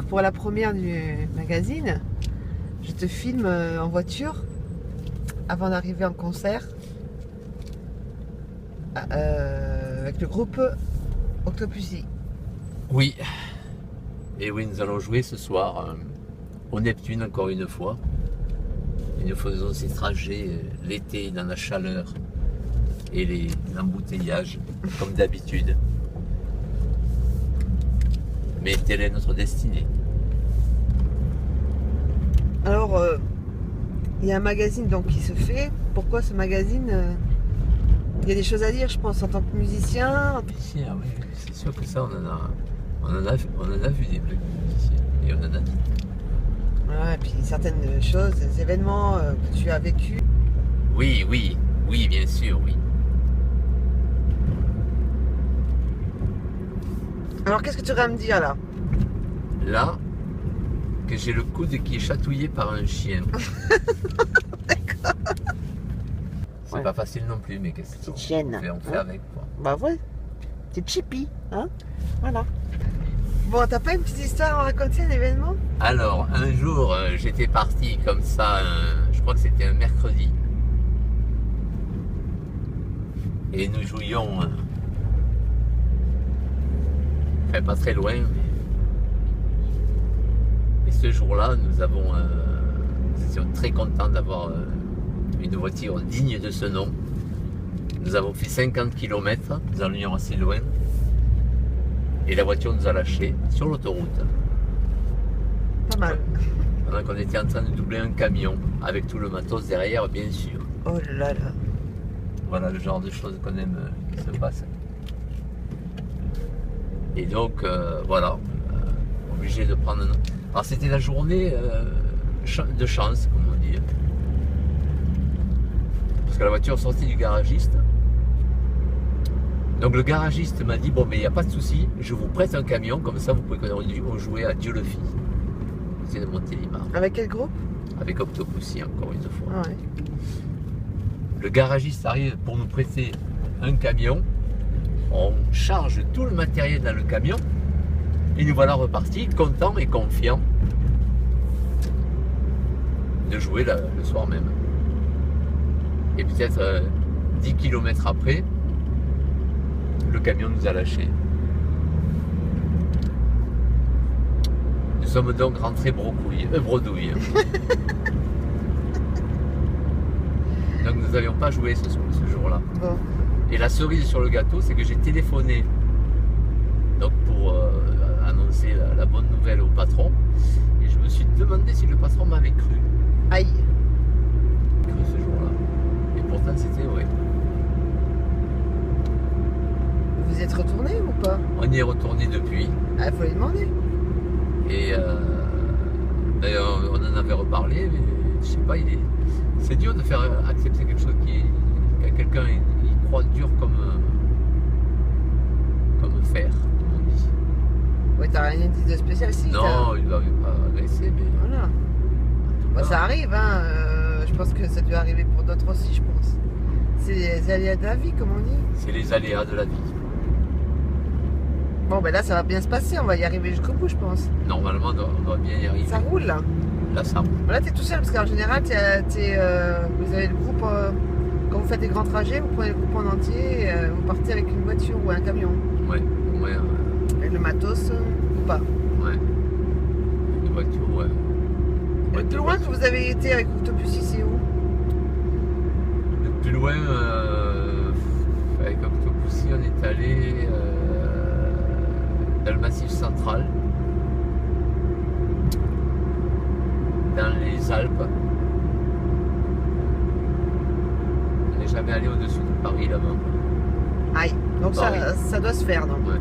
pour la première du magazine, je te filme en voiture avant d'arriver en concert avec le groupe Octopussy. Oui. Et oui, nous allons jouer ce soir au Neptune encore une fois. Et nous faisons ces trajets l'été dans la chaleur et les embouteillages comme d'habitude. Mais telle est notre destinée. Alors, il y a un magazine donc, qui se fait. Pourquoi ce magazine il y a des choses à dire, je pense, en tant que musicien. Musicien, oui, c'est sûr que ça, on en a vu des vrais musiciens. Et on en a dit. Ouais, et puis certaines choses, des événements que tu as vécus. Oui, bien sûr, oui. Alors, qu'est-ce que tu aurais à me dire là? Là, que j'ai le coude qui est chatouillé par un chien. D'accord. C'est pas facile non plus, mais qu'est-ce Petite qu'on chienne, fait, hein. avec quoi. Bah ouais, c'est chippy, hein. Voilà. Bon, t'as pas une petite histoire à raconter, un événement? Alors, un jour, j'étais parti comme ça, je crois que c'était un mercredi. Et nous jouions, enfin pas très loin, mais ce jour-là, nous étions très contents d'avoir une voiture digne de ce nom. Nous avons fait 50 km, nous allions assez loin. Et la voiture nous a lâchés sur l'autoroute. Pas mal. Pendant qu'on était en train de doubler un camion, avec tout le matos derrière, bien sûr. Oh là là. Voilà le genre de choses qu'on aime qui se passent. Et donc, voilà, obligé de prendre un... Alors c'était la journée de chance, comme on dit. Parce que la voiture sortit du garagiste. Donc le garagiste m'a dit, bon mais il n'y a pas de souci, je vous prête un camion, comme ça vous pouvez jouer à Dieu le fit. C'est de Montélimar. Avec quel groupe? Avec Octopussy encore une fois. Ah ouais. Le garagiste arrive pour nous prêter un camion, on charge tout le matériel dans le camion, et nous voilà repartis, contents et confiants de jouer le soir même. Et peut-être 10 km après, le camion nous a lâchés. Nous sommes donc rentrés bredouilles. Donc nous n'avions pas joué ce jour-là. Bon. Et la cerise sur le gâteau, c'est que j'ai téléphoné donc pour annoncer la bonne nouvelle au patron. Et je me suis demandé si le patron m'avait cru. Aïe. Cru ce jour-là. Et pourtant c'était vrai. Vous êtes retourné ou pas? On y est retourné depuis. Ah, il faut lui demander. Et d'ailleurs, on en avait reparlé, mais je sais pas, c'est dur de faire accepter quelque chose qu'à quelqu'un il croit dur comme fer, comme on dit. Ouais, t'as rien dit de spécial si? Non, il ne l'avait pas agressé, mais Voilà. Bah, ça arrive, hein. Je pense que ça doit arriver pour d'autres aussi, je pense. C'est les aléas de la vie, comme on dit. c'est les aléas de la vie. Bon, ben là, ça va bien se passer. On va y arriver jusqu'au bout, je pense. Normalement, on doit bien y arriver. Ça roule, là. Là, ça roule. Là, t'es tout seul, parce qu'en général, vous avez le groupe... quand vous faites des grands trajets, vous prenez le groupe en entier, vous partez avec une voiture ou un camion. Ouais, Avec le matos, ou pas. ouais. Une voiture, ouais. Et le plus loin que vous avez été avec Octopussy, c'est où? Le plus loin, avec Octopussy, on est allé dans le Massif central, dans les Alpes. On n'est jamais allé au-dessus de Paris là-bas. Aïe. Donc Paris. ça doit se faire, donc. Ouais.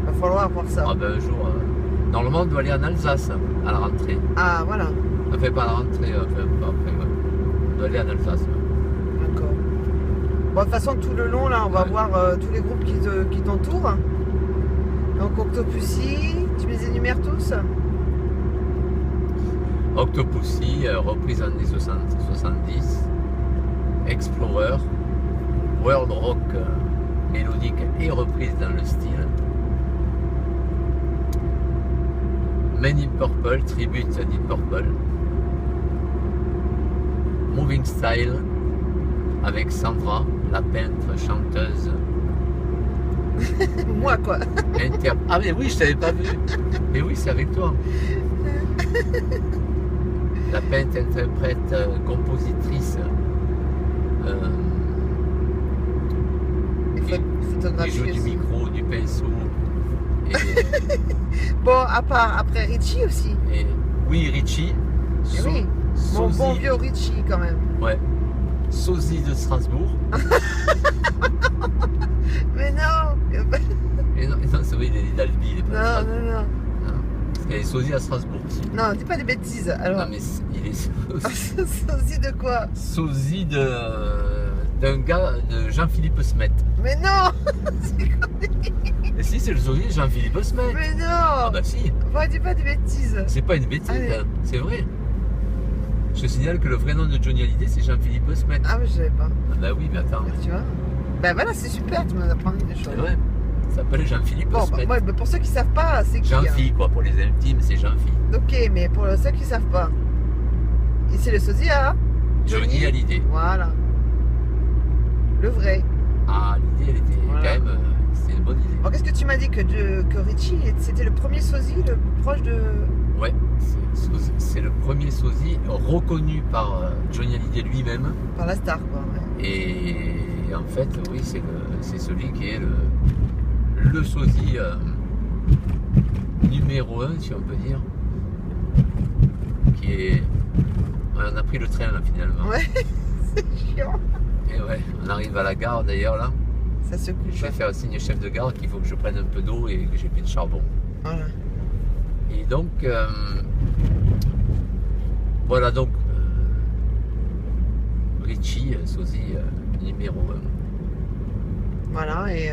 Va falloir voir ça. Ah ben un jour, normalement on doit aller en Alsace à la rentrée. Ah, voilà. Enfin pas à la rentrée, enfin pas après, ouais. On doit aller en Alsace. D'accord. Bon, de toute façon, tout le long, là, on va Ouais. voir tous les groupes qui t'entourent. Donc, Octopussy, tu les énumères tous? Octopussy, reprise dans les 70, Explorer, World Rock mélodique et reprise dans le style, Men in Purple, Tribute à Deep Purple. Moving Style avec Sandra, la peintre, chanteuse. Moi quoi. Ah mais oui, je t'avais pas vu. Mais oui, c'est avec toi. La peintre, interprète, compositrice. Qui joue du aussi. micro, du pinceau. Et, Bon, après Richie aussi. et, oui, Richie. Eh oui, mon Sosie, bon vieux Richie quand même. ouais. Sosie de Strasbourg. Mais non. Et non, c'est vrai, il est d'Albi, il est pas de Non, Strasbourg. non, non. Non. Parce qu'il est sosie à Strasbourg aussi. Non, dis pas des bêtises. Alors, Non, mais il est sosie de quoi? sosie d'un gars, de Jean-Philippe Smet. Mais non. Et si, c'est le sosie de Jean-Philippe Smet. Mais Ah non. bah si, Bon, dis pas des bêtises. c'est pas une bêtise, Allez. hein, c'est vrai. Je te signale que le vrai nom de Johnny Hallyday, c'est Jean-Philippe Smet. Ah, mais je savais pas. Ah bah oui, mais attends, Tu vois. Ben voilà, c'est super, tu m'en as appris des choses. c'est vrai. Ça s'appelle Jean-Philippe Bon, Smet. bah, pour ceux qui savent pas, c'est qui hein? Jean-Philippe, quoi, pour les intimes, c'est Jean-Philippe. Ok, mais pour ceux qui savent pas, c'est le sosie à Johnny Hallyday. Voilà. Le vrai. Ah, l'idée, elle était Voilà. quand même. C'était une bonne idée. Bon, qu'est-ce que tu m'as dit que Richie, c'était le premier sosie le plus proche de. Ouais, c'est le premier sosie reconnu par Johnny Hallyday lui-même. Par la star, quoi. Ouais. Et en fait, oui, c'est celui qui est le sosie numéro 1, si on peut dire. Qui est. On a pris le train là finalement. Ouais, c'est chiant. Et ouais, on arrive à la gare d'ailleurs là. Ça se coupe. Je vais faire un signe chef de gare qu'il faut que je prenne un peu d'eau et que j'ai plus de charbon. Voilà. Et donc, voilà donc Richie, sosie numéro 1. Voilà, et.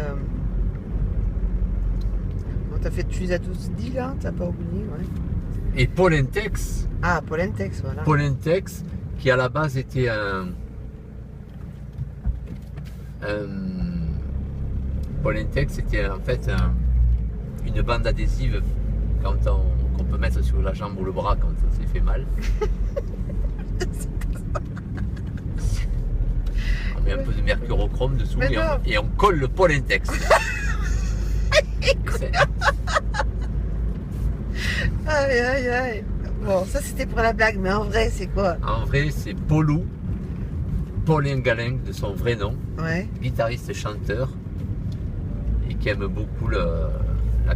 Bon, tu les as tous dit là, t'as pas oublié, ouais. Et Paul Intex, Ah, Polentex, voilà. qui à la base était Paul Intex, c'était en fait une bande adhésive qu'on peut mettre sur la jambe ou le bras quand ça s'est fait mal. On met un peu de mercurochrome dessous Mais et on colle le Paul Intex. Aïe, aïe, aïe. Bon, ça c'était pour la blague, mais en vrai, c'est quoi? En vrai, c'est Paulin Galin de son vrai nom, Ouais. guitariste chanteur, et qui aime beaucoup la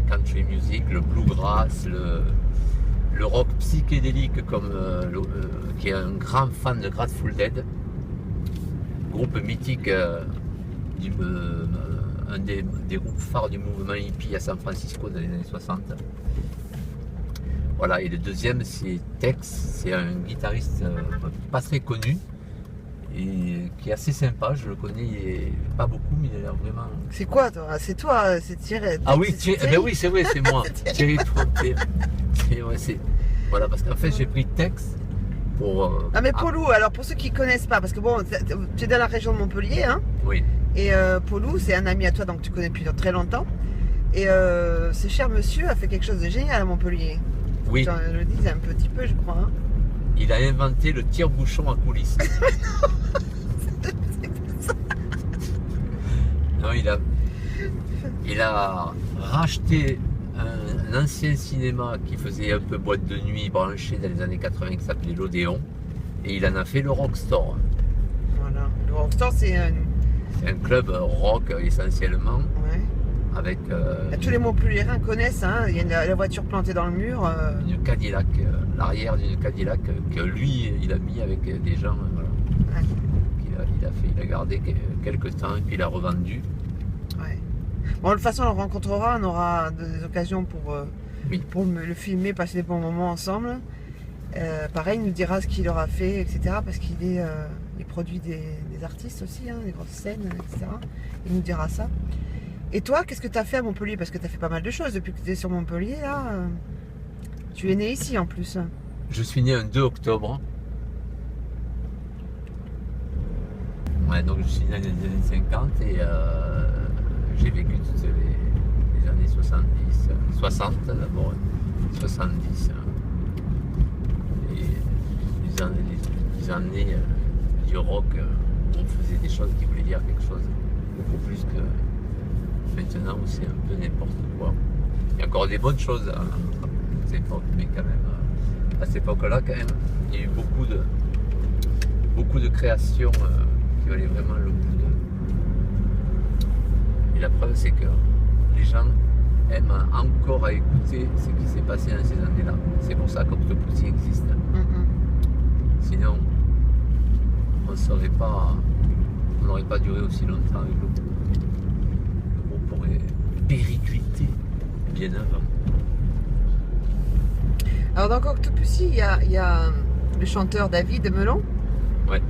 country music, le bluegrass, le rock psychédélique, qui est un grand fan de Grateful Dead, groupe mythique, un des groupes phares du mouvement hippie à San Francisco dans les années 60. Voilà, et le deuxième c'est Tex, c'est un guitariste pas très connu et qui est assez sympa, je le connais pas beaucoup, mais il a l'air vraiment. C'est quoi, toi? C'est toi, c'est Thierry. Ah oui, c'est ben oui, c'est vrai, c'est moi, C'est Thierry Trompier. Voilà, parce qu'en fait j'ai pris Tex pour. Ah, mais Paulou, alors pour ceux qui connaissent pas, parce que bon, tu es dans la région de Montpellier, hein, Oui, et Paulou, c'est un ami à toi, donc tu connais depuis très longtemps. Et ce cher monsieur a fait quelque chose de génial à Montpellier. oui, Je le dis un petit peu, je crois. Hein. il a inventé le tire-bouchon à coulisses. Non, il a racheté un ancien cinéma qui faisait un peu boîte de nuit branché dans les années 80 qui s'appelait l'Odéon, et il en a fait le Rockstore. Voilà. Le Rockstar, c'est un. C'est un club rock essentiellement, Ouais. avec Tous les Montpelliérains connaissent, hein. Il y a la voiture plantée dans le mur. une Cadillac, l'arrière d'une Cadillac que lui il a mis avec des gens, voilà. Ouais. Il a gardé quelques temps et puis il a revendu. Ouais. Bon, de toute façon, on le rencontrera, on aura des occasions pour Oui. le filmer, passer des bons moments ensemble. Pareil, il nous dira ce qu'il aura fait, etc. Parce il produit des artistes aussi, hein, des grosses scènes, etc. Il nous dira ça. Et toi, qu'est-ce que tu as fait à Montpellier? Parce que tu as fait pas mal de choses depuis que tu es sur Montpellier, là. Tu es né ici, en plus. Je suis né un 2 octobre. Ouais, donc je suis né dans les années 50 et j'ai vécu toutes les années 60 d'abord. 70. Et ils emmenaient du rock, on faisait des choses qui voulaient dire quelque chose, beaucoup plus que maintenant où c'est un peu n'importe quoi. Il y a encore des bonnes choses à cette époque, mais quand même, à cette époque-là, quand même, il y a eu beaucoup de créations qui valaient vraiment le coup de... Et la preuve, c'est que les gens aiment encore à écouter ce qui s'est passé dans ces années-là. C'est pour ça qu'Octopussy existe. Sinon, on n'aurait pas duré aussi longtemps avec le groupe. Le groupe aurait périclité bien avant. Alors dans Octopussy, il y a le chanteur David Melon. Ouais.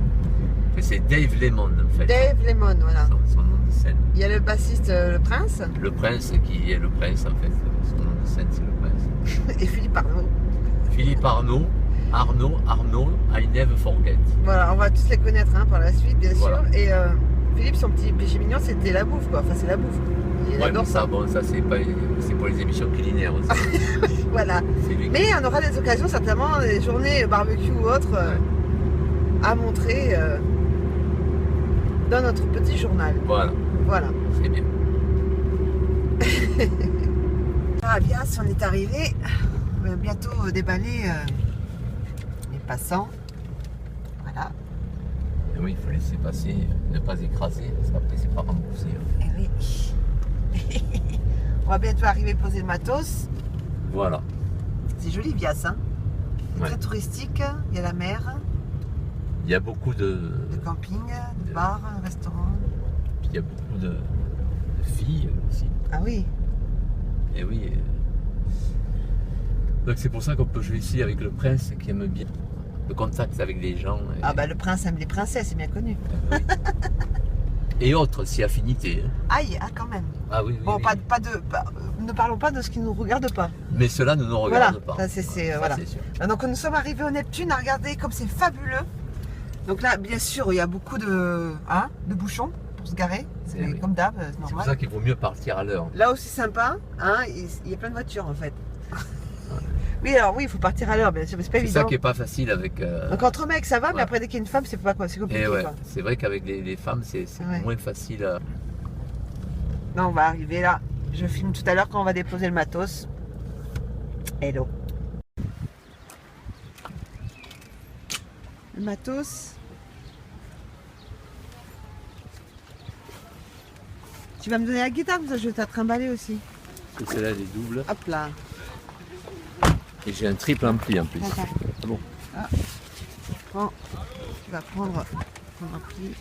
Et c'est Dave Lemon en fait. Dave Lemon, voilà. Son nom de scène. Il y a le bassiste Le Prince. Le Prince qui est le Prince en fait. Son nom de scène c'est le Prince. Et Philippe Arnaud. Philippe Arnaud, I never forget. Voilà, on va tous les connaître par la suite, bien Voilà. sûr. Et Philippe, son petit péché mignon, c'était la bouffe, quoi. Enfin, c'est la bouffe. Il Ouais, adore mais ça, bon, ça c'est pour les émissions culinaires aussi. Voilà. C'est lui qui- Mais on aura des occasions, certainement, des journées barbecue ou autres, à montrer dans notre petit journal. Voilà, Voilà. c'est bien. Ah bien, si on est arrivé, on va bientôt déballer les passants. Voilà. Et oui, il faut laisser passer, ne pas écraser, parce qu'après c'est pas remboursé. Eh oui. On va bientôt arriver poser le matos. Voilà. C'est joli Vias, hein. Ouais. Très touristique, il y a la mer, Il y a beaucoup de camping, de bars, restaurants. Puis il y a beaucoup de filles aussi. Ah oui. Et oui. Donc c'est pour ça qu'on peut jouer ici avec le Prince qui aime bien le contact avec les gens. Ah bah le prince aime les princesses, c'est bien connu. Oui. Et autres, si affinité. Hein. Aïe, ah quand même. Ah oui, oui. Bon, oui. ne parlons pas de ce qui ne nous regarde pas. Mais cela ne nous regarde pas. Ça, c'est Ça, voilà. c'est sûr. Donc nous sommes arrivés au Neptune, à regarder comme c'est fabuleux. Donc là, bien sûr, il y a beaucoup de bouchons pour se garer. C'est oui. comme d'hab, c'est C'est pour normal. ça qu'il vaut mieux partir à l'heure. Là aussi sympa, il y a plein de voitures en fait. Oui, alors oui, il faut partir à l'heure, bien sûr, mais c'est pas C'est évident. ça qui est pas facile avec. Donc entre mecs, ça va, mais ouais. après dès qu'il y a une femme, c'est pas quoi, c'est compliqué. Et ouais, Quoi. c'est vrai qu'avec les femmes, c'est Ouais. moins facile. Non, on va arriver là. Je filme tout à l'heure quand on va déposer le matos. Hello. Le matos. Tu vas me donner la guitare, comme ça je vais te la trimballer aussi. Parce que celle-là, elle est double. Hop là. Et j'ai un triple ampli en plus. Attends. Ah bon. Prends. Tu vas prendre ton ampli.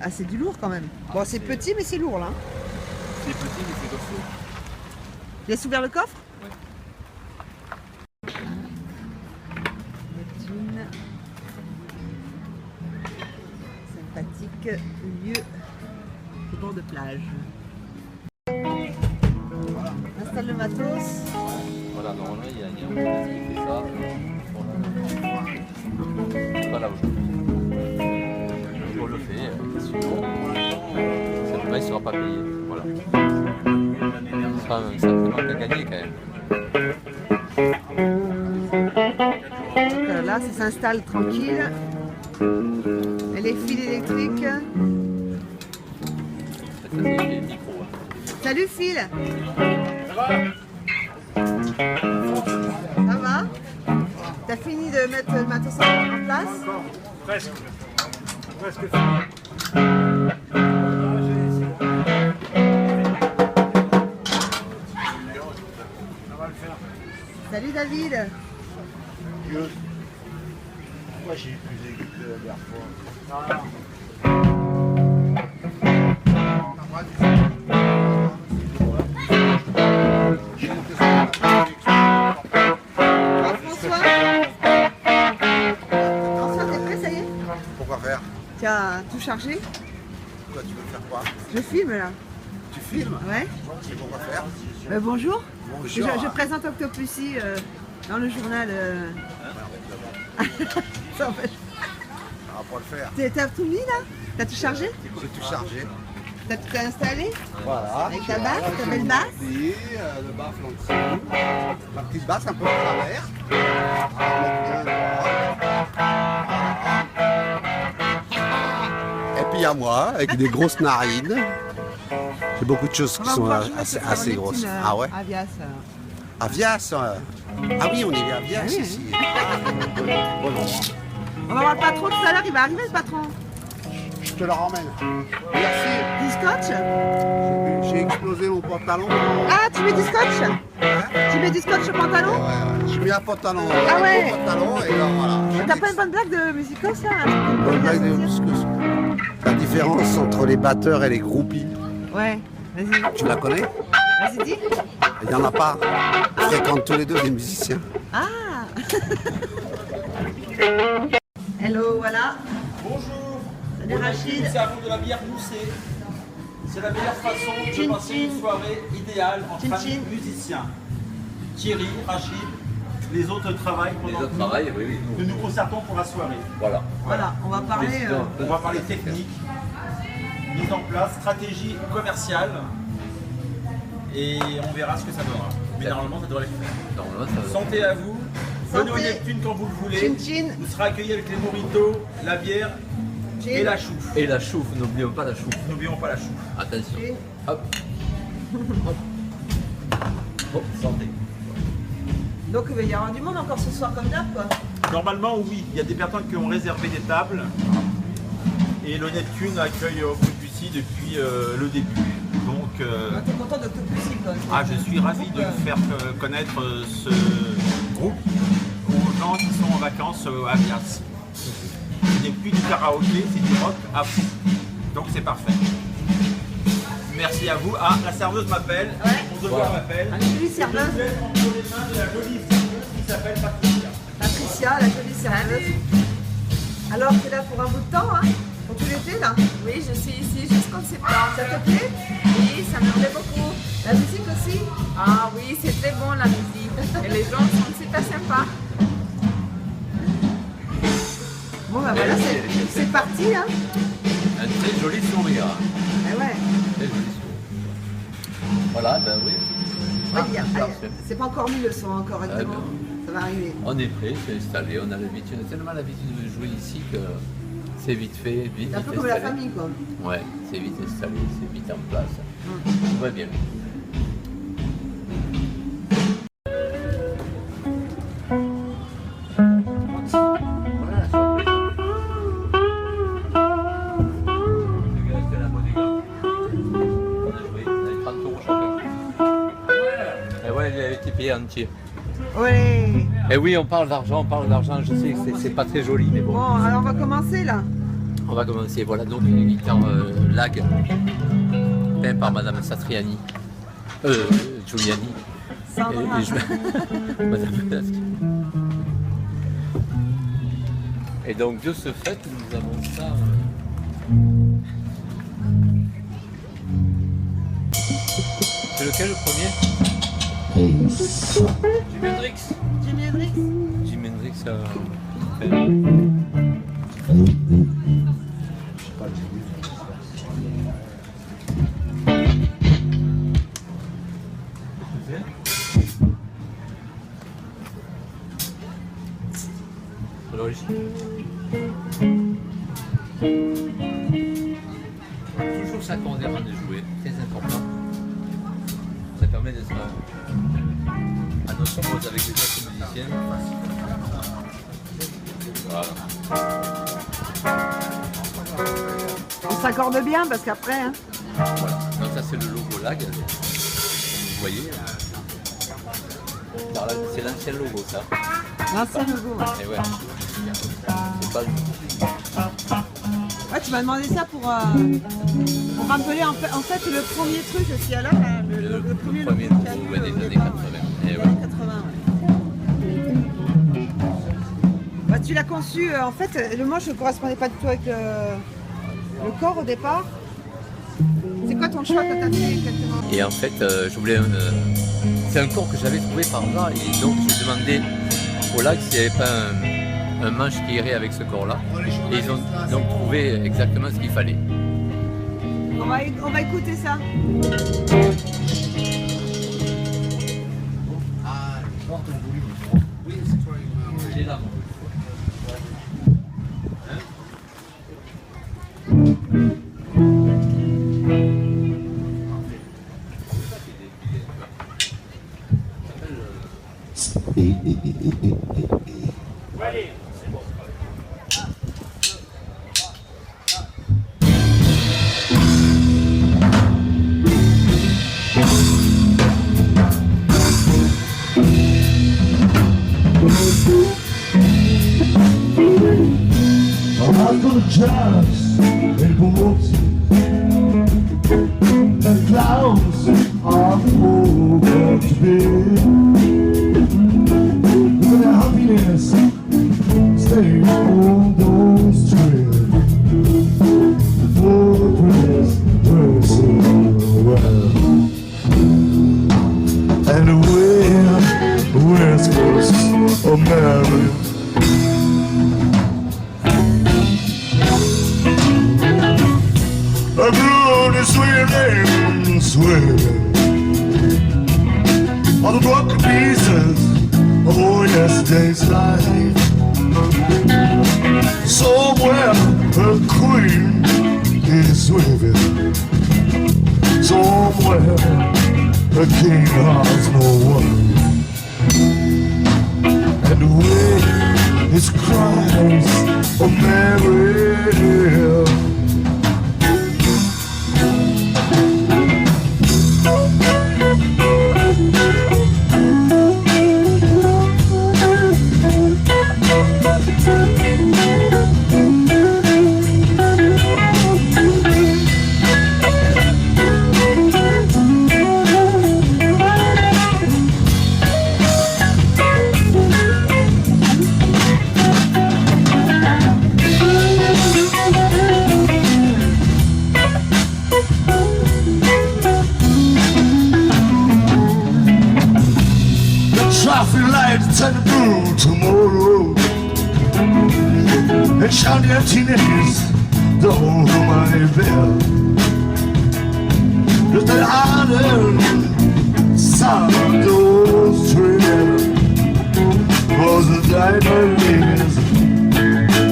Ah, c'est du lourd quand même. Bon, c'est petit, mais c'est lourd là. C'est petit, mais c'est costaud. Laisse ouvert le coffre? Ouais. Neptune. Sympathique lieu au bord de plage. Voilà. On installe le matos. Voilà, normalement, il y a un qui fait ça. Voilà. Pas là aujourd'hui. On le fait, sinon, simplement, il ne sera pas payé. Voilà. Ce sera un sacré manque à gagner quand même. Donc, là, ça s'installe tranquille. Et les fils électriques. Ça, c'est les micros. Salut Phil. Ça va? T'as fini de mettre le matos en place? Presque. Presque fini. Ça va le faire. Salut David. Pourquoi j'ai plus aigu que la dernière fois? Alors, François, t'es prêt, ça y est? Pourquoi faire? Tu as tout chargé? Toi, tu veux faire quoi? Je filme là. Tu filmes? Ouais. Et pourquoi faire? Bonjour. Bonjour. Je présente Octopussy dans le journal. Ça empêche. Ça va pas le faire. T'as tout mis là? T'as tout chargé? J'ai tout chargé. T'as tout installé? Voilà. Avec ta basse, ta belle basse? Oui, le baffle en dessous. La petite basse un peu de travers. On va mettre bien droit. Et puis il y a moi, avec des grosses narines. J'ai beaucoup de choses qui sont assez grosses. Ah ouais? Avias. Avias. Ah oui, on est à Avias Oui, ici. Bon endroit. On va voir le patron tout à l'heure, il va arriver le patron. Je te la ramène. Merci. Du scotch? J'ai explosé mon pantalon. Ah, tu mets du scotch? Hein? Tu mets du scotch au pantalon? Ouais. Je mets un pantalon, Ah ouais. un beau pantalon et là voilà. T'as pas une bonne blague de musicos là? Bonne blague de musicos. La différence entre les batteurs et les groupies, Ouais, vas-y. tu la connais? Vas-y, dis. Il n'y en a pas. Ils fréquentent tous les deux des musiciens. Ah. Hello, voilà. Bonjour. Salut Rachid. C'est à vous de la bière moussée. C'est la meilleure façon de Chin, passer chin. une soirée idéale entre Chin, amis chin. musiciens. Thierry, Rachid, les autres travaillent Les pendant autres que travaillent, oui, oui. nous nous concertons pour la soirée. Voilà. Voilà, on va parler. On va parler technique, mise en place, stratégie commerciale et on verra ce que ça donnera. Mais normalement, ça devrait le faire. Normalement, ça va. Santé à vous. Venez au Santé. Neptune quand vous le voulez. Chin chin. Vous serez accueillis avec les mojitos, la bière et la chouffe. Et la chouffe, n'oublions pas la chouffe. N'oublions pas la chouffe. Attention. Chin. Hop. Hop. Hop, santé. Donc il va y avoir du monde encore ce soir comme d'hab quoi. Normalement, oui. Il y a des personnes qui ont réservé des tables. Et le Neptune accueille Octopussy depuis le début. Donc, T'es content d'Octopussy quoi. je suis ravi de faire connaître ce groupe aux gens qui sont en vacances à Bias. Ce n'est plus du karaoké, c'est du rock à fond. Donc c'est parfait. Merci à vous. Ah, la serveuse m'appelle. Ouais. Mon devoir m'appelle. Un jolie serveuse. Je vous laisse entre les mains de la jolie serveuse qui s'appelle Patricia. Patricia, la jolie serveuse. Alors t'es là pour un bout de temps hein? Pour tout l'été là? Oui, je suis ici jusqu'en septembre. Ça te plaît? Oui, ça me plaît beaucoup. La musique aussi? Ah oui, c'est très bon la musique. Et les gens sont super sympas. Bon bah voilà, c'est parti hein? Un très joli sourire. Ah ouais. Très joli sourire. Voilà, ben oui. Ouais, parfait. c'est pas encore mis le son encore correctement. Ah, Ça va arriver. On est prêt, c'est installé, on a l'habitude, on a tellement l'habitude de jouer ici que c'est vite fait, vite C'est un peu comme installé. la famille quoi. Ouais, c'est vite installé, c'est vite en place. Tout va bien. Voilà la surprise. On a joué, on avait 30 € chacun. Et ouais, il a été payé entier. Ouais. Et oui, on parle d'argent, je sais que c'est pas très joli, mais bon. Bon, alors on va commencer là. On va commencer. Voilà donc une guitare lag peint par Madame Satriani, Giuliani. Sandra. Madame Lasque. Et donc de ce fait, nous avons ça. C'est lequel le premier? Jimi Hendrix. Jimi Hendrix. Jimi Hendrix. Toujours s'accorder avant de jouer, très important. Ça permet d'être à notre pause avec les autres musiciens. Voilà. On s'accorde bien parce qu'après, hein. Voilà. Donc ça c'est le logo lag. Vous voyez. Alors là, c'est l'ancien logo ça. L'ancien logo. Ouais. Et ouais. C'est pas le Ouais, tu m'as demandé ça pour rappeler en fait le premier truc qu'il y a là, le premier logo logo qu'il y a eu, ouais, des au années départ. 80. Des Et ouais. années 80, ouais. Bah, tu l'as conçu, en fait, le manche ne correspondait pas du tout avec le corps au départ. C'est quoi ton choix que tu as fait exactement? Et en fait, je voulais c'est un corps que j'avais trouvé par là et donc j'ai demandé au lag s'il n'y avait pas un manche qui irait avec ce corps-là. Et ils ont donc trouvé exactement ce qu'il fallait. On va écouter ça. Just and boats and clouds are over to be. Look at the happiness stay on those trails. Oh, praise so well. And where's West America? A brood is swimming, swimming on the broken pieces of yesterday's life. Somewhere a queen is swimming. Somewhere a king has no one. And where is Christ of Mary? Traffic lights and blue tomorrow, and shiny emptiness the whole of my bed. Just an island sound of those trails, cause the diamond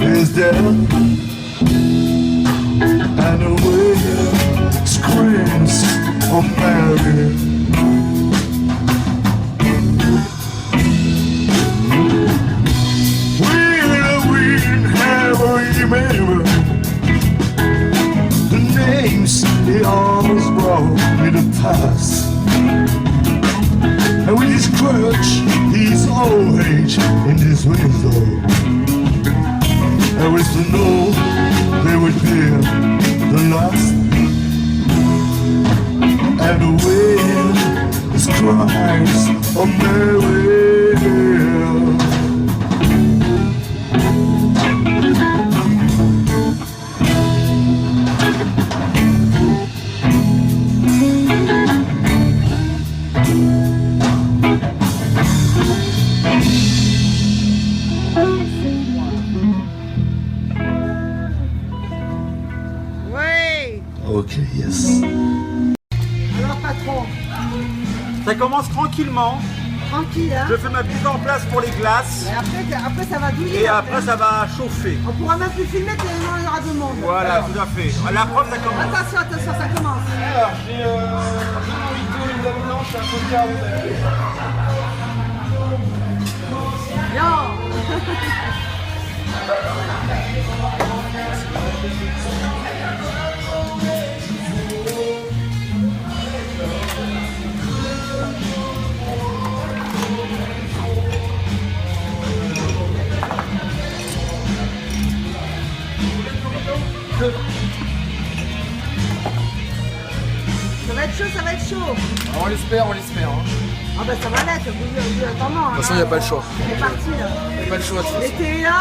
is dead, and the way screams of Mary. Remember the names he always brought me to pass, and with his crutch, his old age in his wisdom, I wish to know they would be the last, and the wind is Christ of Mary. Ok, yes. Alors patron, Ça commence tranquillement. tranquille hein. Je fais ma mise en place pour les glaces. Et après ça va douiller. Et après ça va chauffer. On pourra même plus filmer tellement il y aura de monde. Voilà, tout à fait. La preuve, ça commence. Attention, attention, ça commence. Alors, j'ai une dame blanche, un coca, vous avez. Non. Ça va être chaud. On l'espère, hein. Ah bah ça va l'être, attends. De toute façon, il n'y a pas le choix. On est parti là. Il n'y a pas le choix. L'été est là,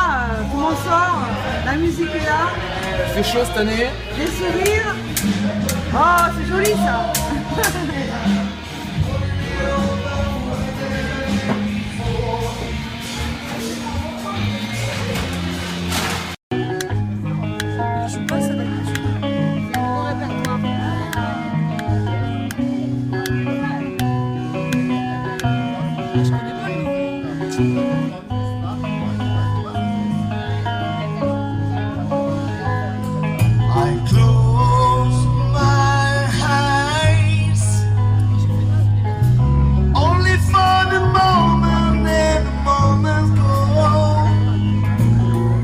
tout le monde sort, la musique est là. Il fait chaud cette année. Les sourires. Oh, c'est joli ça. I close my eyes only for the moment and the moment go.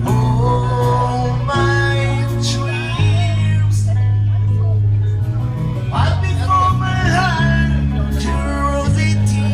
All my dreams right before my heart, curiosity.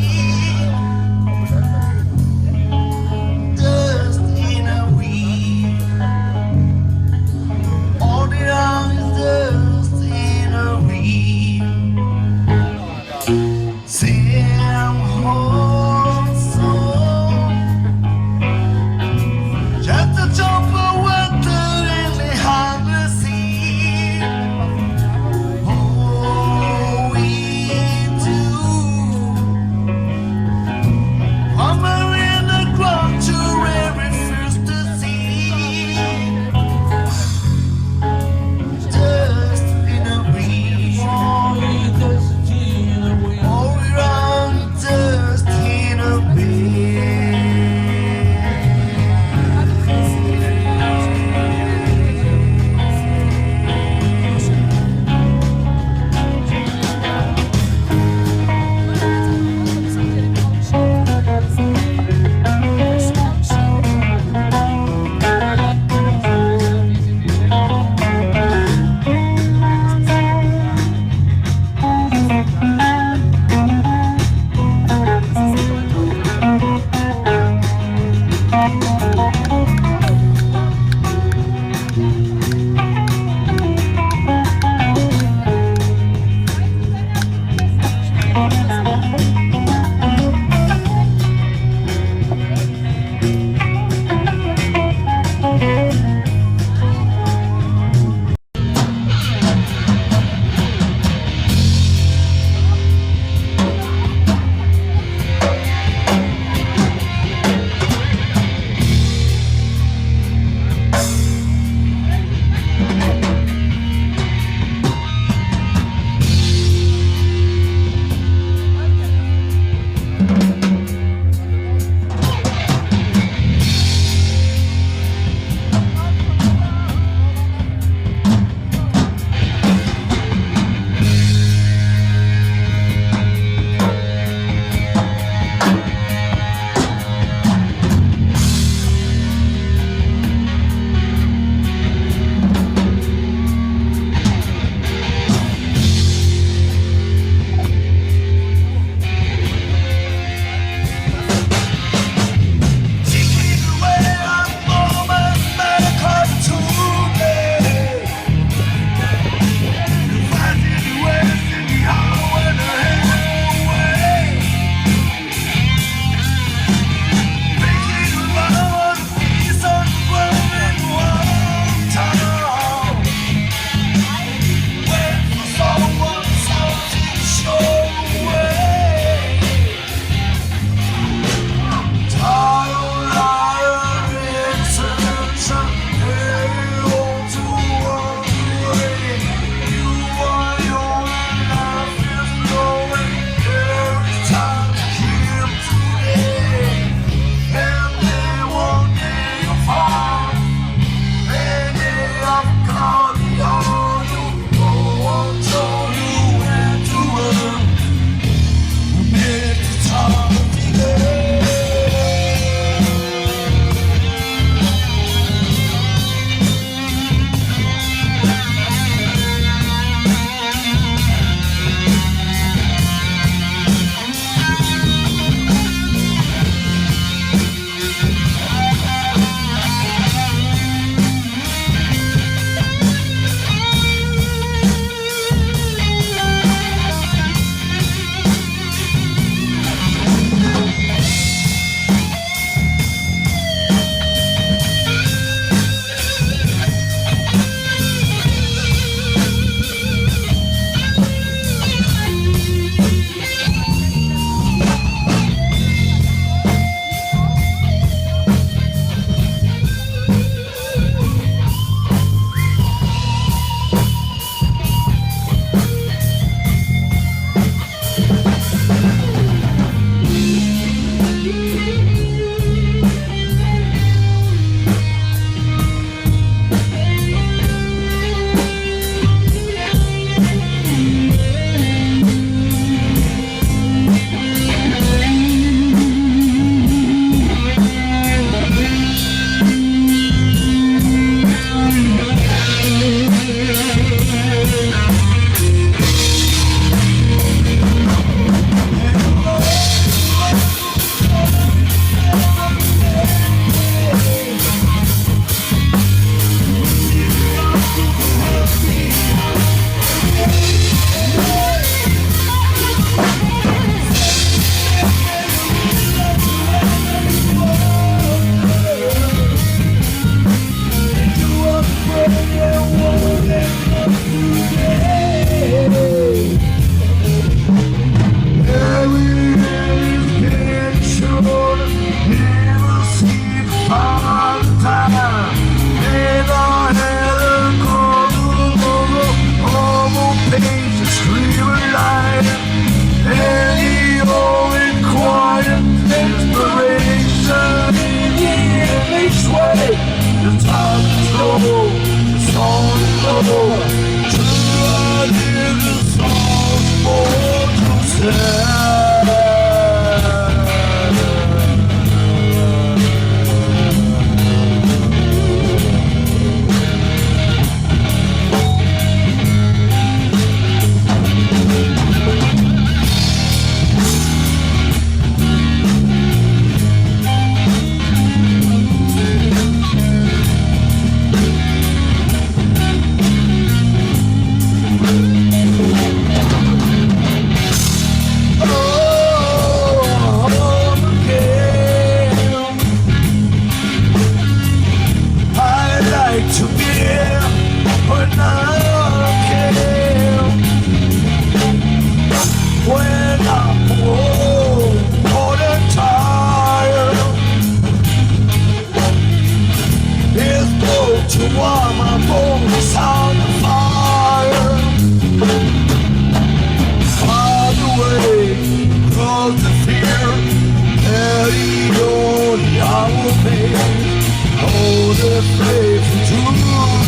faith, hold the faith to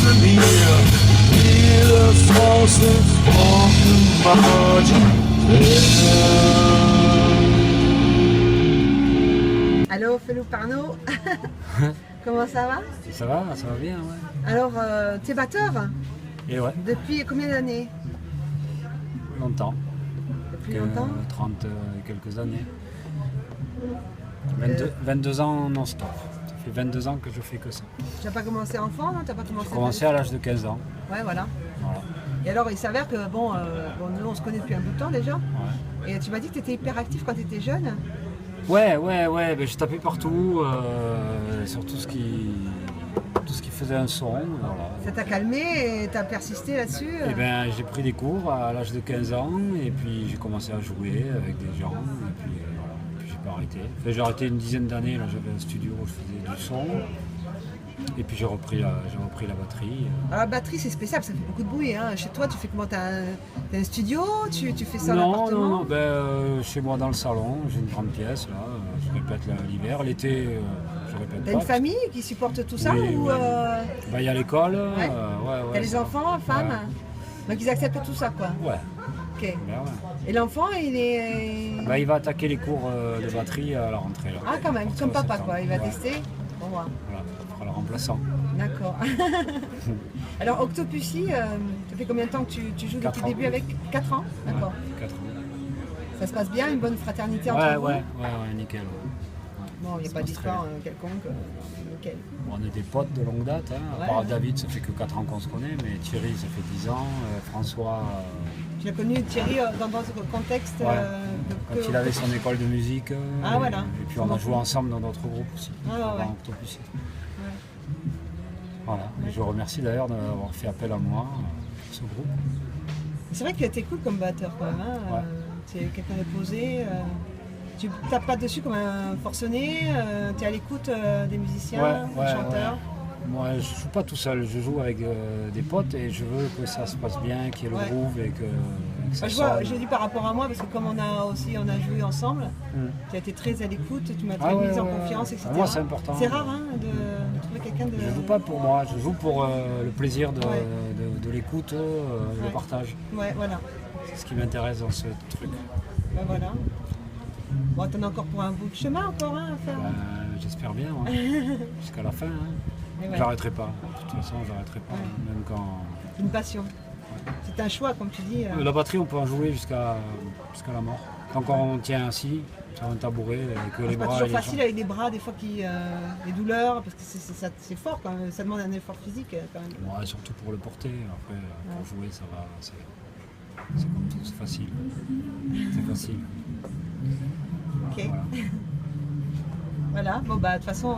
the near. Hear the forces walking marching. Allô, Felou Parnot. Comment ça va? Ça va bien, ouais. Alors, t'es batteur Et ouais, depuis combien d'années? longtemps. Depuis longtemps? 30 et quelques années. 22 ans non-stop. Ça fait 22 ans que je fais que ça. Tu n'as pas commencé enfant, non? T'as pas commencé J'ai commencé à l'âge de 15 ans. Ouais, voilà. Voilà. Et alors, il s'avère que, bon, nous, on se connaît depuis un bout de temps déjà. Ouais. Et tu m'as dit que tu étais hyper actif quand tu étais jeune. Ouais, ben, je tapais partout, sur tout ce qui faisait un son. Voilà. Ça t'a calmé et t'as persisté là-dessus. Et ben, j'ai pris des cours à l'âge de 15 ans et puis j'ai commencé à jouer avec des gens et puis, voilà. Et puis j'ai pas arrêté. Enfin, j'ai arrêté une dizaine d'années, là j'avais un studio où je faisais du son et puis j'ai repris la batterie. Alors, la batterie, c'est spécial, ça fait beaucoup de bruit. Hein. Chez toi, tu fais comment? T'as un studio? Tu fais ça en appartement? Non, ben, chez moi dans le salon, j'ai une grande pièce là, je répète l'hiver, l'été je répète pas. T'as une famille qui supporte tout ça? Oui, ou oui. Ben, il y a l'école, Ouais. T'as les ça va. enfants, femme? Donc ils acceptent tout ça, quoi. Ouais. Ok. Ben, ouais. Et l'enfant, il est... Ben, il va attaquer les cours de batterie à la rentrée là. Ah, quand même, Pour comme ça, papa, septembre. quoi. Il va Ouais. tester. Bon, voilà. Voilà, ça fera le remplaçant. D'accord. Alors, Octopussy, ça fait combien de temps que tu joues 4 depuis ans. le début avec 4 ans? D'accord. 4 ans. Ça se passe bien, une bonne fraternité entre vous? Ouais, nickel. Ouais. Bon, il n'y a Ça pas passe d'histoire très bien. quelconque. Nickel. Bon, on est des potes de longue date, hein. À Ouais. part David, ça fait que 4 ans qu'on se connaît, mais Thierry, ça fait 10 ans, François, Tu l'as connu, Thierry, dans ce contexte Ouais. Quand il avait son école de musique, Ah, voilà. et puis on a joué ensemble dans d'autres groupes aussi, Ah, ouais, avant ouais. Octopussy. Voilà, et je remercie d'ailleurs d'avoir fait appel à moi pour ce groupe. C'est vrai que t'es cool comme batteur quand même. Hein. Ouais. Tu es quelqu'un de posé. Tu tapes pas dessus comme un forcené. Tu es à l'écoute des musiciens, des chanteurs. Moi, je joue pas tout seul, je joue avec des potes et je veux que ça se passe bien, qu'il y ait le Ouais. groove et que ça Je vois, sonne. je dis par rapport à moi, parce que comme on a joué ensemble, tu as été très à l'écoute, tu m'as très mise en confiance, etc. Moi, c'est important. C'est rare hein, de trouver quelqu'un de... Je joue pas pour moi, je joue pour le plaisir de, Ouais. de l'écoute, le partage. Ouais, voilà. C'est ce qui m'intéresse dans ce truc. Ben voilà. Bon, t'en as encore pour un bout de chemin encore hein, à faire. Ben, j'espère bien, ouais. Jusqu'à la fin. Hein. Et ouais. J'arrêterai pas. De toute façon, j'arrêterai pas, même quand. Une passion. C'est un choix, comme tu dis. La batterie, on peut en jouer jusqu'à la mort. Tant qu'on tient assis sur un tabouret et que les C'est pas bras. toujours et les facile jambes- avec des bras, des fois, les douleurs, parce que c'est fort quand même, ça demande un effort physique quand même. Ouais, surtout pour le porter. Après, pour jouer, ça va. C'est comme tout, c'est facile. C'est facile. Ok. Voilà. Voilà, bon bah de toute façon,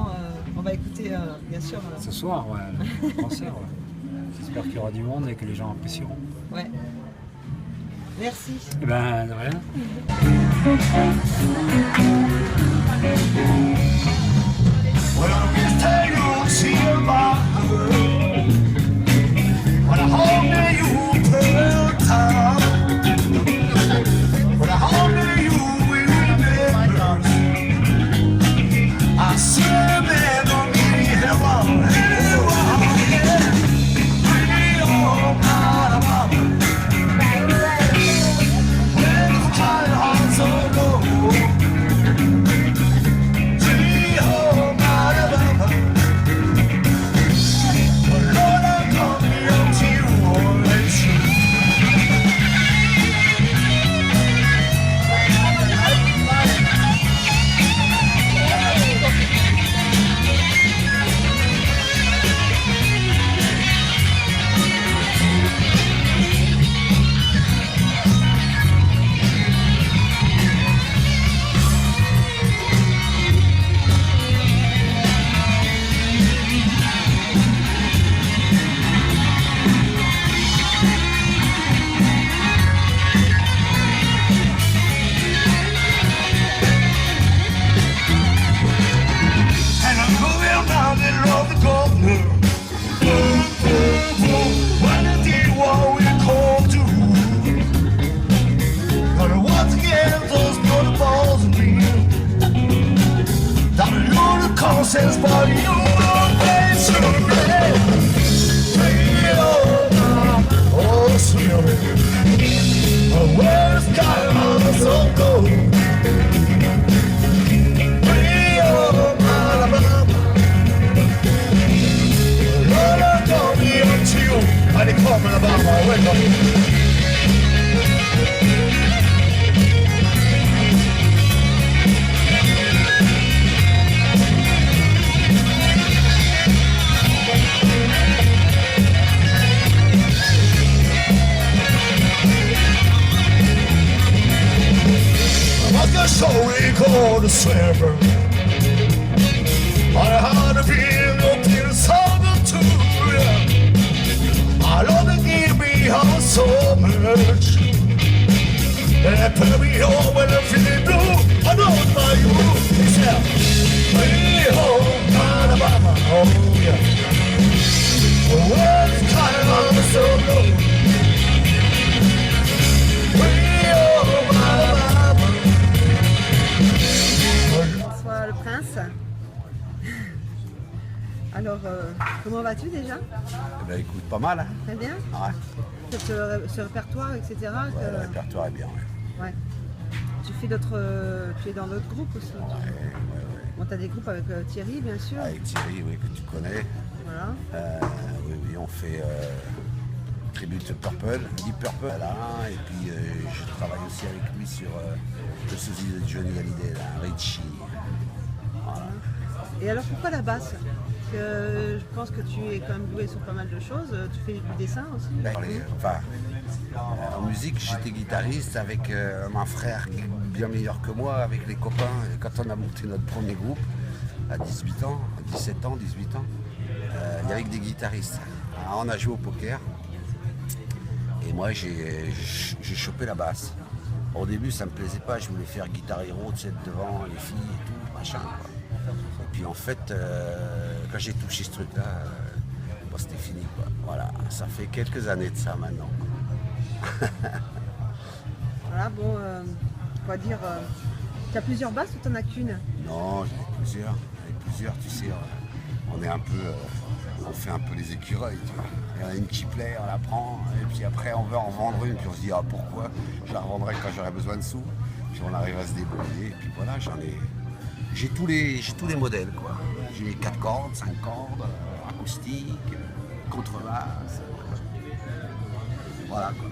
on va écouter bien sûr. Ce soir, ouais, le concert. Ouais. J'espère qu'il y aura du monde et que les gens apprécieront. Ouais. Merci. Eh ben, de rien. Well, Mr. You see my world. When I hold you pearl top. When I hold you will remember. I swear never be heaven. When the heart so low. causes for you patiently. Oh, sweetie, where's God so cold? And it's coming about my window. I was the story called the Slammer. I had a feeling till the sun to I love to give me all so much. And I put me home when I'm feeling blue. I know it's by you. He said, me home, Alabama, oh yeah. Well, it's time I'm so low. Me home, Alabama. Bonsoir le prince. Alors, comment vas-tu déjà? Eh ben, écoute, pas mal. Hein. Très bien. Ouais. Ce répertoire, etc. Ouais, le répertoire est bien. Ouais. Ouais. Tu es dans d'autres groupes aussi. Ouais. Bon, tu as des groupes avec Thierry, bien sûr. Avec Thierry, oui, que tu connais. Voilà. Oui, on fait Tribute Purple, Deep Purple, là, et puis je travaille aussi avec lui sur le sosie de Johnny Hallyday, là, Richie. Voilà. Et alors, pourquoi la basse? Parce que je pense que tu es quand même doué sur pas mal de choses. Tu fais du dessin aussi. En musique, j'étais guitariste avec un frère bien meilleur que moi, avec les copains. Et quand on a monté notre premier groupe, à 18 ans, 17 ans, 18 ans, il y avait que des guitaristes. Alors, on a joué au poker. Et moi, j'ai chopé la basse. Au début, ça me plaisait pas. Je voulais faire guitare héros, tu sais, devant les filles et tout, machin, quoi. Et puis en fait, quand j'ai touché ce truc-là, bon, c'était fini, quoi. Voilà, ça fait quelques années de ça maintenant. Voilà, bon, on va dire, tu as plusieurs basses ou tu n'en as qu'une? Non, j'en ai plusieurs. Tu sais, on est un peu, on fait un peu les écureuils, tu vois. Il y en a une qui plaît, on la prend, et puis après on veut en vendre une, puis on se dit, ah pourquoi? Je la revendrai quand j'aurai besoin de sous. Puis on arrive à se débrouiller, et puis voilà, j'ai tous les modèles, quoi. J'ai 4 cordes, 5 cordes, acoustique, contrebasse. Voilà, quoi.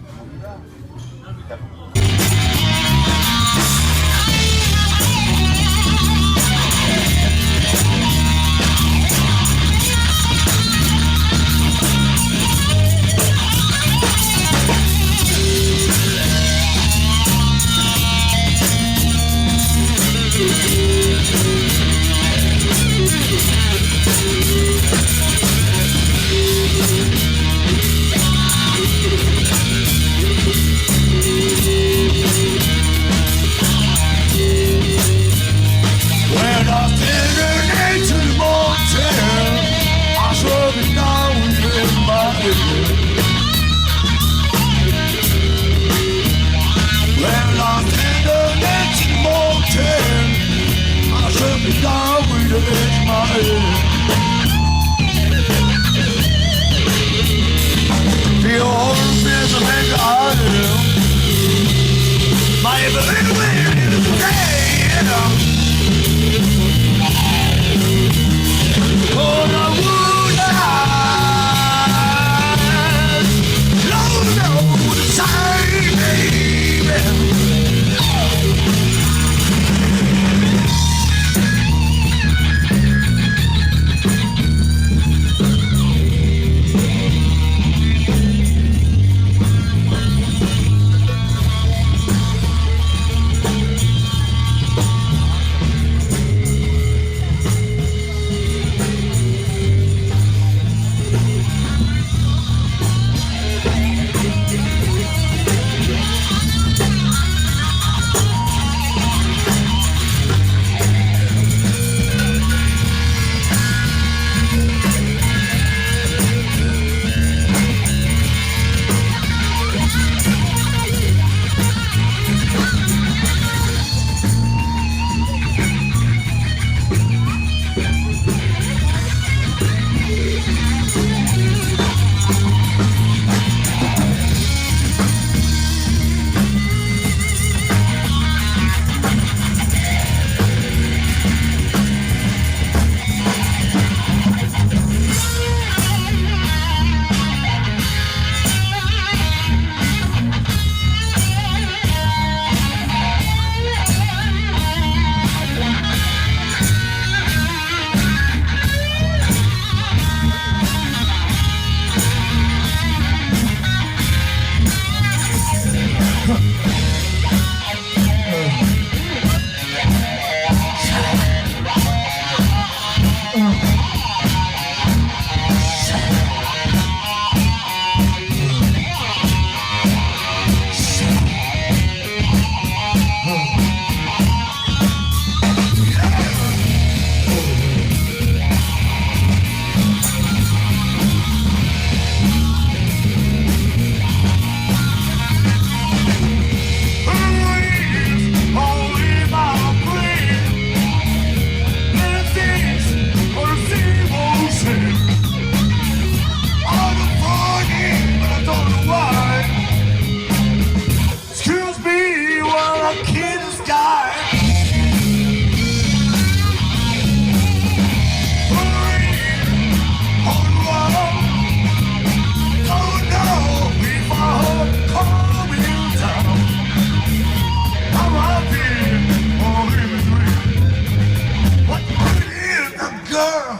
girl,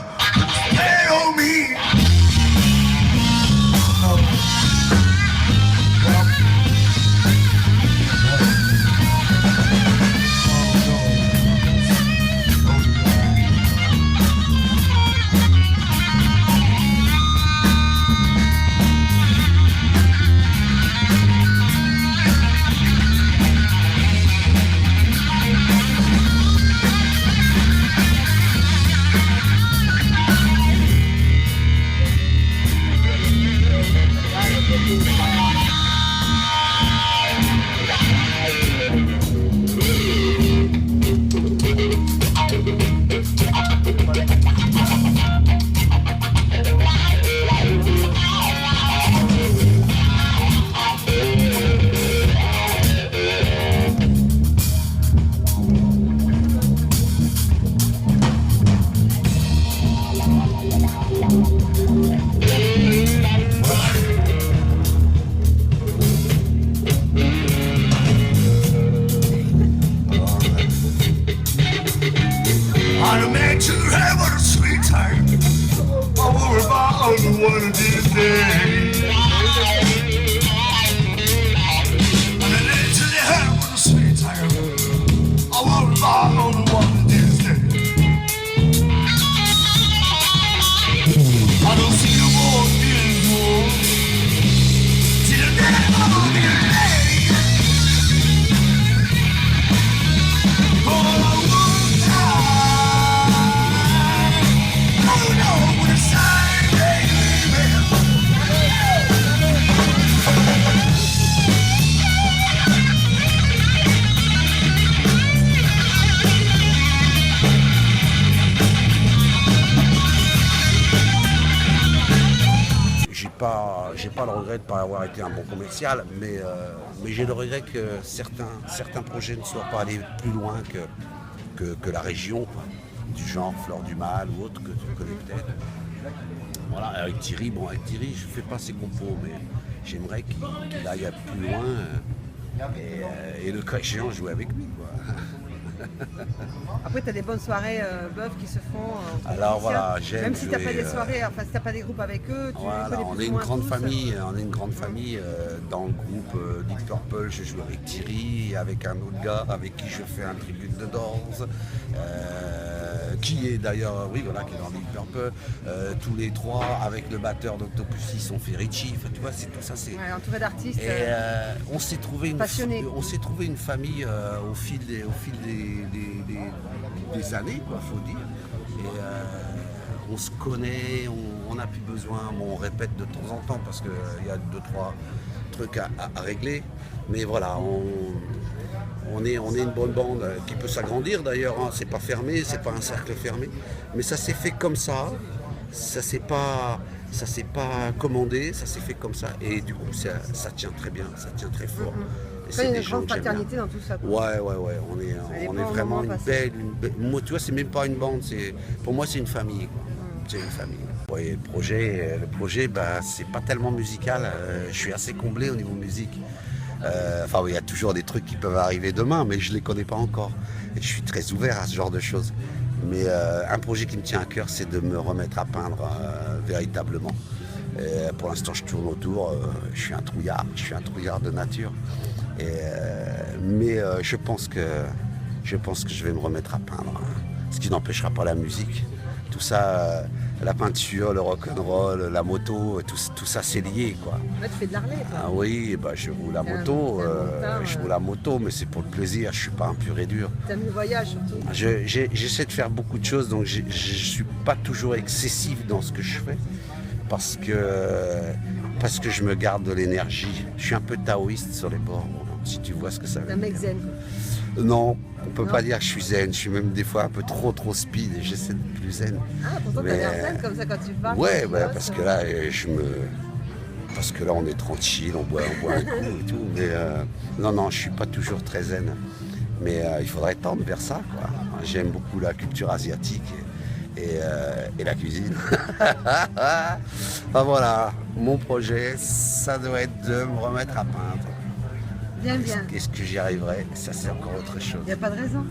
stay on me. I'm meant to have a sweet time. I worry about one of these days. I'm meant to have a sweet time. I worry about one of these days. I don't see the world anymore. See the devil in the day. All I want time. You know what it's like, baby. J'ai pas le regret de ne pas avoir été un bon commercial, mais j'ai le regret que certains projets ne soient pas allés plus loin que la région, quoi. Du genre Fleur du Mal ou autre que tu connais peut-être. Voilà, avec Thierry, je fais pas ses compos, mais j'aimerais qu'il aille plus loin et le cas échéant jouer avec lui, quoi. Après, tu as des bonnes soirées bœufs qui se font. Alors voilà, j'aime même si tu n'as pas jouer, des soirées, enfin si tu n'as pas des groupes avec eux, tu Voilà, connais on plus est ou une moins grande tous. famille, dans le groupe Deep Purple, je joue avec Thierry, avec un autre gars avec qui je fais un tribute de Doors, qui est d'ailleurs, oui voilà, qui est dans Deep Purple, tous les trois avec le batteur d'Octopussy, on fait Richie, enfin, tu vois, c'est tout ça, c'est... Ouais, entouré d'artistes. Et on s'est trouvé passionnés. une famille au fil des années, quoi, faut dire. Et on se connaît, on n'a plus besoin, bon, on répète de temps en temps parce qu'il y a 2-3 trucs à régler. Mais voilà, on est une bonne bande qui peut s'agrandir d'ailleurs, hein. C'est pas fermé, c'est pas un cercle fermé. Mais ça s'est fait comme ça, ça s'est pas commandé, ça s'est fait comme ça. Et du coup, ça tient très bien, ça tient très fort. Et Il y a des une gens grande que j'aime bien. fraternité dans tout ça. Quoi. Ouais, on est vraiment une belle, moi, tu vois, c'est même pas une bande, pour moi c'est une famille, quoi. C'est une famille. Ouais, le projet, bah, c'est pas tellement musical, je suis assez comblé au niveau musique. Enfin, il y a toujours des trucs qui peuvent arriver demain, mais je les connais pas encore. Et je suis très ouvert à ce genre de choses. Mais un projet qui me tient à cœur, c'est de me remettre à peindre véritablement. Et pour l'instant, je tourne autour, je suis un trouillard de nature. Mais je pense que je vais me remettre à peindre, ce qui n'empêchera pas la musique. Tout ça, la peinture, le rock'n'roll, la moto, tout ça c'est lié, quoi. Là, tu fais de l'Harley, toi. Ah oui, bah, je roule la moto, mais c'est pour le plaisir, je suis pas un pur et dur. T'aimes le voyage surtout. J'essaie de faire beaucoup de choses, donc je suis pas toujours excessif dans ce que je fais, parce que je me garde de l'énergie. Je suis un peu taoïste sur les bords, si tu vois ce que ça veut dire. T'es un mec zen. Non, on peut pas dire que je suis zen, je suis même des fois un peu trop speed et j'essaie d'être plus zen. Ah, pourtant t'as l'air zen comme ça quand tu parles. Ouais, parce que là on est tranquille, on boit un coup et tout, mais non, je suis pas toujours très zen. Mais il faudrait tendre vers ça, quoi. J'aime beaucoup la culture asiatique et la cuisine. Enfin voilà, mon projet, ça doit être de me remettre à peindre. Bien. Est-ce que j'y arriverai? Ça, c'est encore autre chose. Il n'y a pas de raison.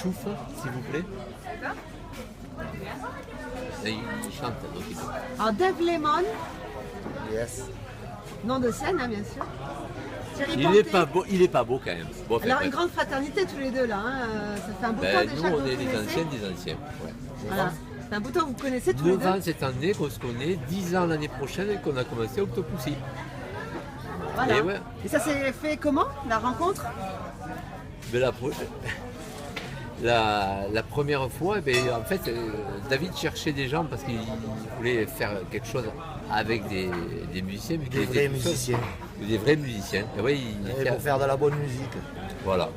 Chouf, s'il vous plaît. Et il chante, donc il peut. Alors Dave Lemon, Yes. nom de scène, hein, bien sûr. Thierry Il Panté. est pas beau quand même. Bon, enfin, Alors bref. une grande fraternité tous les deux là, hein. Ça fait un bout de temps Ben, déjà nous, que on vous est vous les connaissez. anciens des anciens. Ouais. Voilà. C'est un bout de temps que vous connaissez tous les 9 deux. ans cette année qu'on se connaît, 10 ans l'année prochaine et qu'on a commencé Octopussy. Voilà. Et ouais. Et ça s'est fait comment, la rencontre? Mais la première fois, eh ben, en fait, David cherchait des gens parce qu'il voulait faire quelque chose avec des musiciens. vu qu'il Des était vrais tout seul. musiciens. Des vrais musiciens. Et ouais, Et pour faire de la bonne musique. Voilà.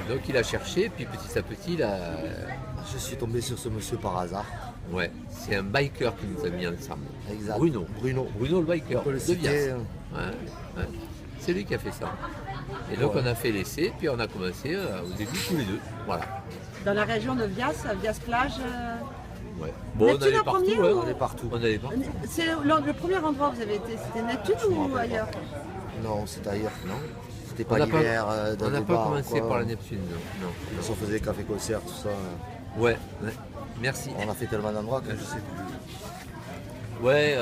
Donc il a cherché, puis petit à petit, Je suis tombé sur ce monsieur par hasard. ouais, c'est un biker qui nous a mis ensemble. Exact. Bruno. Bruno. Bruno le biker. On peut le de citer. Vias. Ouais. C'est lui qui a fait ça. Et donc Ouais. on a fait l'essai, puis on a commencé au début tous les deux. Voilà. Dans la région de Vias, Vias Plage. Ouais. Bon, on Neptune allait en partout, premier ouais, ou- on allait partout. On allait partout. C'est le premier endroit où vous avez été, c'était Neptune ou ailleurs? Non, c'était ailleurs. Non. C'était On pas n'a pas- l'hiver. On n'a pas commencé par la Neptune, non. Parce qu'on faisait café-concert, tout ça. Ouais, ouais. Merci. On a fait tellement d'endroits que je sais plus. Ouais,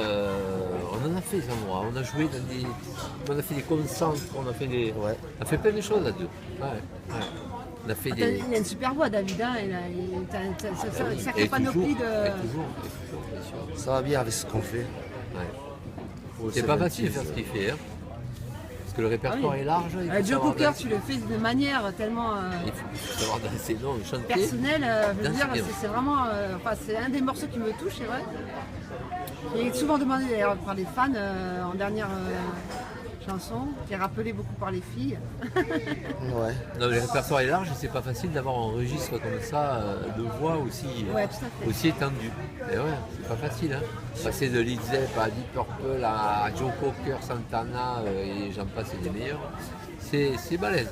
on en a fait des endroits. On a joué dans des. On a fait des concentres, on a fait des. Ouais. On a fait plein de choses à deux. Ouais, ouais. On a fait des. Il a une super voix, David. Hein, ça Et sacrée panoplie toujours, de. et toujours, bien sûr. Ça va bien avec ce qu'on fait. Ouais. C'est pas facile de faire ce qu'il fait, hein. Parce que le répertoire Ah oui. est large. Il faut Joe savoir Cooker, danser. tu le fais de manière tellement Il faut savoir danser, non, chanter. personnelle. Je veux Danser dire, bien. c'est vraiment. Enfin, c'est un des morceaux qui me touche, c'est vrai. Il est souvent demandé d'ailleurs par les fans en dernière chanson, qui est rappelé beaucoup par les filles. Ouais. Non, le répertoire est large et c'est pas facile d'avoir un registre comme ça de voix aussi, Ouais, tout à fait. aussi étendu. Et ouais, c'est pas facile. Hein. Passer de Led Zepp à Deep Purple à Joe Cocker, Santana et j'en passe et des meilleurs, c'est balèze.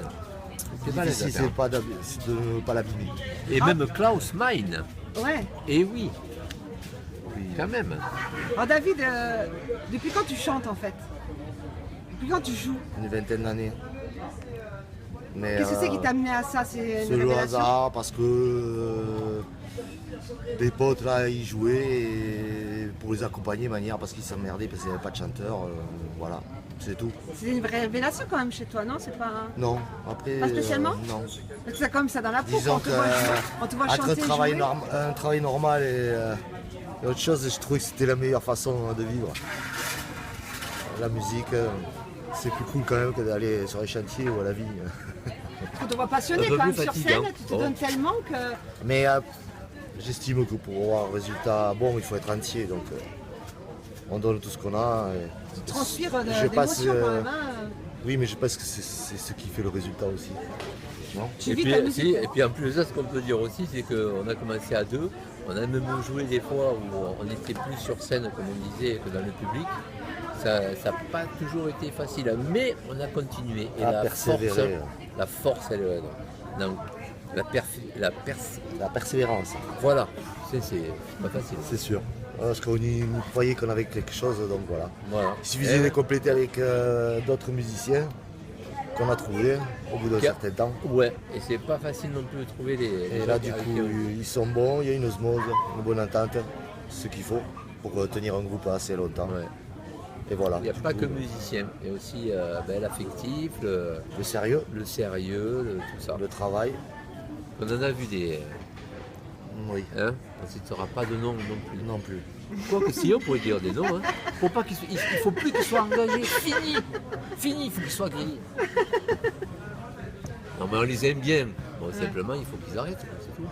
C'est balèze. à Difficile, faire. c'est de ne pas l'abîmer. Et même Klaus Meine. Ouais. Et oui, quand même. Alors David, depuis quand tu chantes en fait? Depuis quand tu joues? Une vingtaine d'années. Mais, Qu'est-ce que c'est qui t'a amené à ça? C'est C'est une le révélation? hasard parce que des potes là ils jouaient et pour les accompagner manière parce qu'ils s'emmerdaient parce qu'il n'y avait pas de chanteur. Voilà, c'est tout. C'est une vraie révélation quand même chez toi, non? C'est pas. Non, après. Pas spécialement non. Parce que c'est comme ça dans la peau, Disons quand que on te voit entre chanter, jouer. un travail normal et autre chose, je trouvais que c'était la meilleure façon de vivre. La musique, c'est plus cool quand même que d'aller sur les chantiers ou à la vigne. On te voit passionné Un peu quand même plus sur fatigant. scène, tu te Oh. donnes tellement que. Mais j'estime que pour avoir un résultat bon, il faut être entier. Donc on donne tout ce qu'on a. Tu transpires Je passe, d'émotion quand même. Hein. Oui, mais je pense que c'est ce qui fait le résultat aussi. Non Tu Et vis puis, ta musique. et puis en plus de ça, ce qu'on peut dire aussi, c'est qu'on a commencé à deux. On a même joué des fois où on était plus sur scène, comme on disait, que dans le public. Ça n'a pas toujours été facile, mais on a continué. Et À la persévérer. force, elle est là. Donc, La persévérance, voilà, c'est pas facile. c'est sûr. Parce qu'on y croyait qu'on avait quelque chose, donc voilà. Voilà. Il suffisait de compléter avec d'autres musiciens qu'on a trouvés au bout d'un Qui a- certain temps. Ouais, et c'est pas facile non plus de trouver les. Et gens là, avec du qui coup, on- ils sont bons, il y a une osmose, une bonne entente, ce qu'il faut pour tenir un groupe assez longtemps. Ouais. Et voilà. Il n'y a du pas coup, que musicien, il y a aussi l'affectif, le sérieux, le sérieux, tout ça. le travail. On en a vu des. Oui, Hein, on ne citera pas de nom non plus. non plus. Quoique si on pourrait dire des noms, hein. Faut pas il faut plus qu'ils soient engagés. Fini, il faut qu'ils soient grillés. Non mais on les aime bien. Bon, simplement il faut qu'ils arrêtent, c'est tout.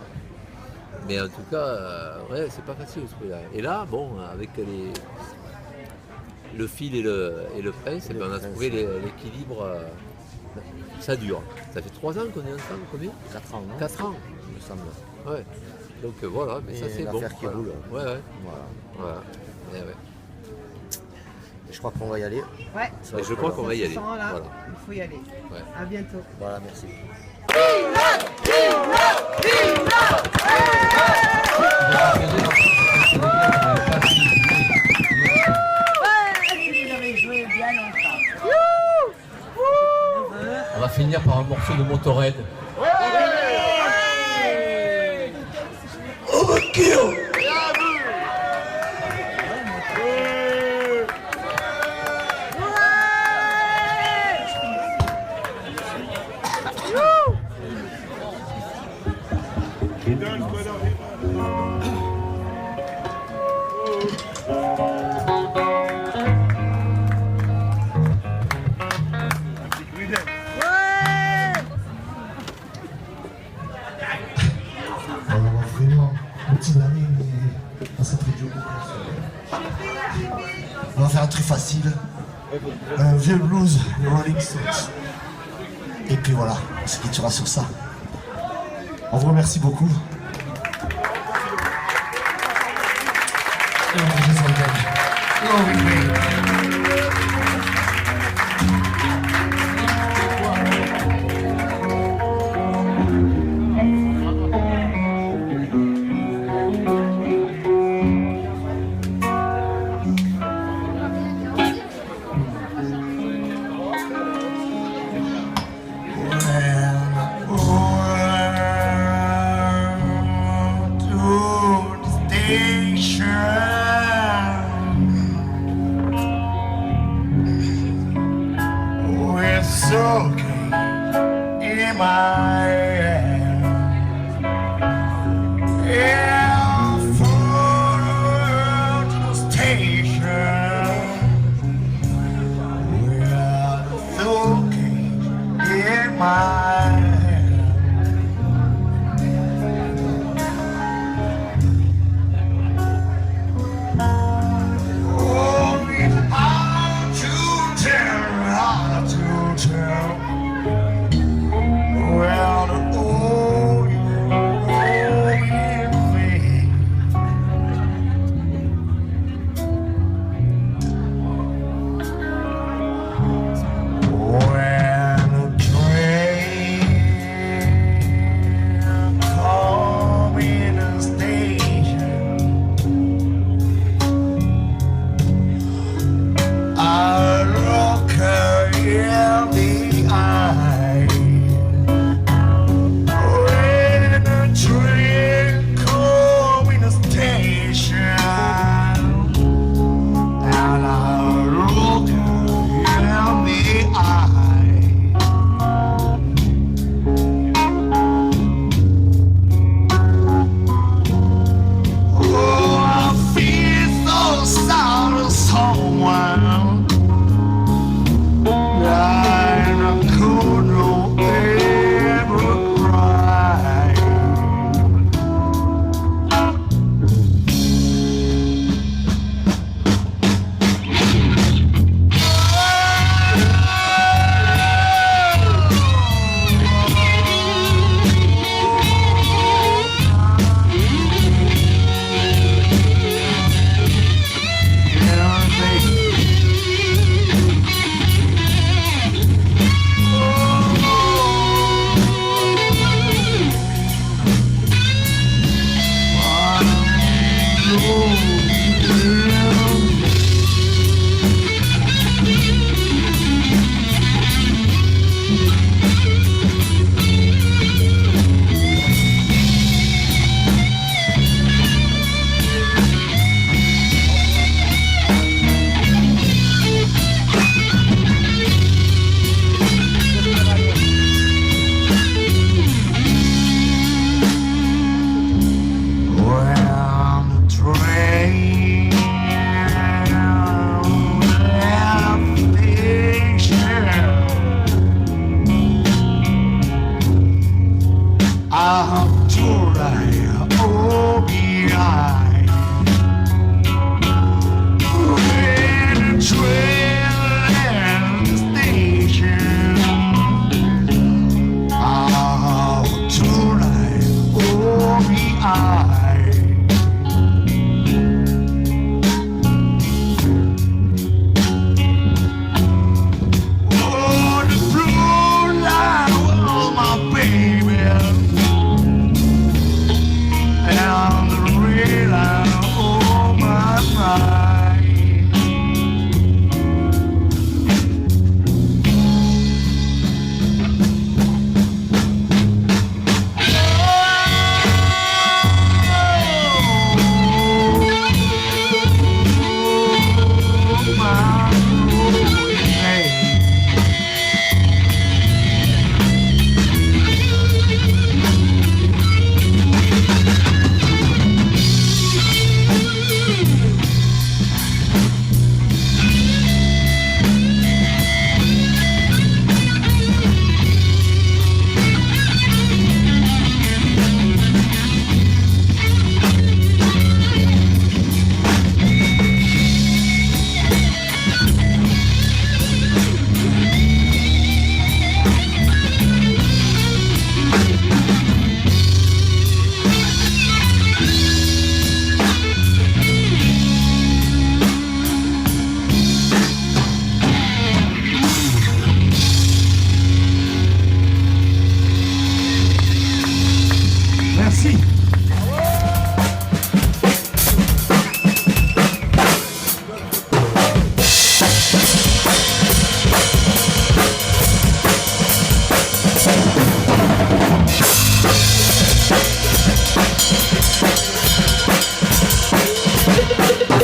Mais en tout cas, ouais, c'est pas facile ce truc-là. Et là, bon, avec le fil et le prince, eh ben, on a trouvé l'équilibre. Ça dure. Ça fait 3 ans qu'on est ensemble, combien 4 ans, non 4 ans. il me semble. Ouais. Donc voilà, mais Et ça c'est bon. l'affaire qui Voilà. roule. Ouais, ouais. Voilà. Voilà. Eh ouais. Je crois qu'on va y aller. Ouais. Mais je crois qu'on va y aller. Ce là, Voilà. il faut y aller. Ouais. À bientôt. Voilà, merci. On va finir par un morceau de Motorhead. On va faire un truc facile. Un vieux blues, les Rolling Stones. Et puis voilà, on se quittera sur ça. On vous remercie beaucoup. Et on va jouer sur le thème. Glory Bay. Well, Thank